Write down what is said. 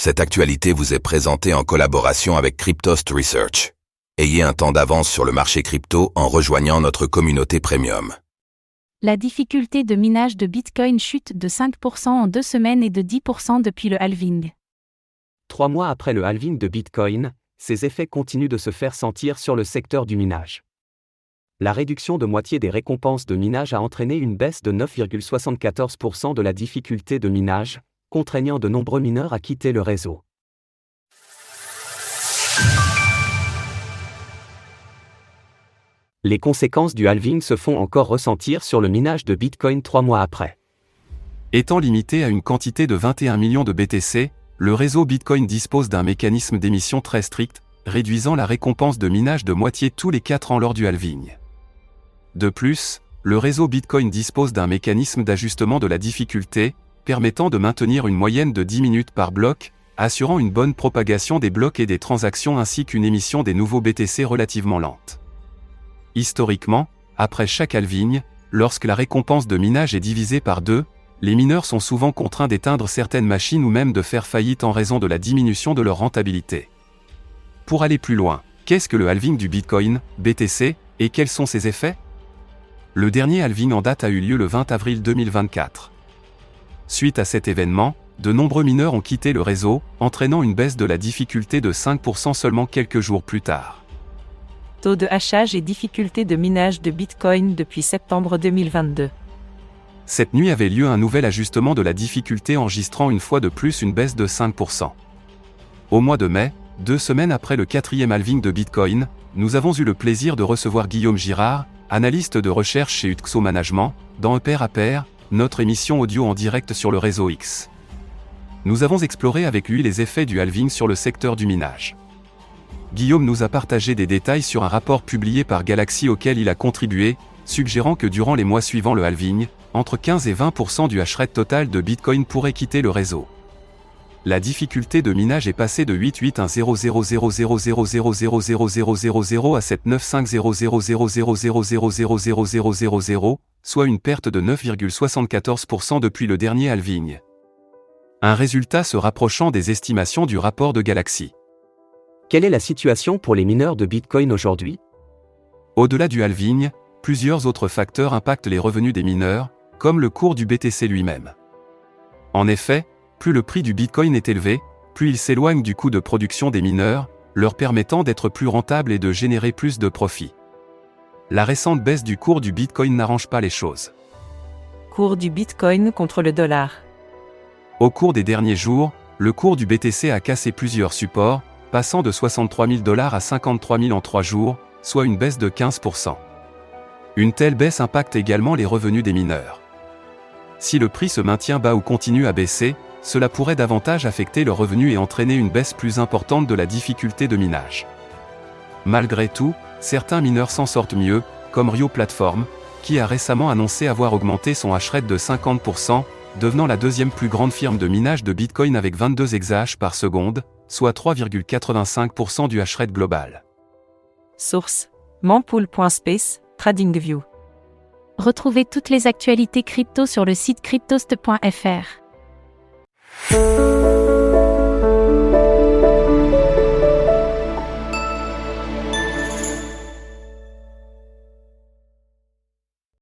Cette actualité vous est présentée en collaboration avec Cryptost Research. Ayez un temps d'avance sur le marché crypto en rejoignant notre communauté premium. La difficulté de minage de Bitcoin chute de 5% en 2 semaines et de 10% depuis le halving. 3 mois après le halving de Bitcoin, ces effets continuent de se faire sentir sur le secteur du minage. La réduction de moitié des récompenses de minage a entraîné une baisse de 9,74% de la difficulté de minage, contraignant de nombreux mineurs à quitter le réseau. Les conséquences du halving se font encore ressentir sur le minage de Bitcoin 3 mois après. Étant limité à une quantité de 21 millions de BTC, le réseau Bitcoin dispose d'un mécanisme d'émission très strict, réduisant la récompense de minage de moitié tous les 4 ans lors du halving. De plus, le réseau Bitcoin dispose d'un mécanisme d'ajustement de la difficulté, permettant de maintenir une moyenne de 10 minutes par bloc, assurant une bonne propagation des blocs et des transactions ainsi qu'une émission des nouveaux BTC relativement lente. Historiquement, après chaque halving, lorsque la récompense de minage est divisée par 2, les mineurs sont souvent contraints d'éteindre certaines machines ou même de faire faillite en raison de la diminution de leur rentabilité. Pour aller plus loin, qu'est-ce que le halving du Bitcoin, BTC, et quels sont ses effets ? Le dernier halving en date a eu lieu le 20 avril 2024. Suite à cet événement, de nombreux mineurs ont quitté le réseau, entraînant une baisse de la difficulté de 5% seulement quelques jours plus tard. Taux de hachage et difficulté de minage de Bitcoin depuis septembre 2022. Cette nuit avait lieu un nouvel ajustement de la difficulté enregistrant une fois de plus une baisse de 5%. Au mois de mai, 2 semaines après le 4e halving de Bitcoin, nous avons eu le plaisir de recevoir Guillaume Girard, analyste de recherche chez Utxo Management, dans Pair à Pair, notre émission audio en direct sur le réseau X. Nous avons exploré avec lui les effets du halving sur le secteur du minage. Guillaume nous a partagé des détails sur un rapport publié par Galaxy auquel il a contribué, suggérant que durant les mois suivant le halving, entre 15 et 20% du hashrate total de Bitcoin pourrait quitter le réseau. La difficulté de minage est passée de 881000000000000 à 795000000000000, soit une perte de 9,74% depuis le dernier halving. Un résultat se rapprochant des estimations du rapport de Galaxy. Quelle est la situation pour les mineurs de Bitcoin aujourd'hui ? Au-delà du halving, plusieurs autres facteurs impactent les revenus des mineurs, comme le cours du BTC lui-même. En effet, plus le prix du Bitcoin est élevé, plus il s'éloigne du coût de production des mineurs, leur permettant d'être plus rentables et de générer plus de profits. La récente baisse du cours du Bitcoin n'arrange pas les choses. Cours du Bitcoin contre le dollar. Au cours des derniers jours, le cours du BTC a cassé plusieurs supports, passant de 63 000 $ à 53 000 en 3 jours, soit une baisse de 15%. Une telle baisse impacte également les revenus des mineurs. Si le prix se maintient bas ou continue à baisser, cela pourrait davantage affecter le revenu et entraîner une baisse plus importante de la difficulté de minage. Malgré tout, certains mineurs s'en sortent mieux, comme Rio Platform, qui a récemment annoncé avoir augmenté son hashrate de 50%, devenant la deuxième plus grande firme de minage de Bitcoin avec 22 exahash par seconde, soit 3,85% du hashrate global. Source: mempool.space, TradingView. Retrouvez toutes les actualités crypto sur le site cryptost.fr.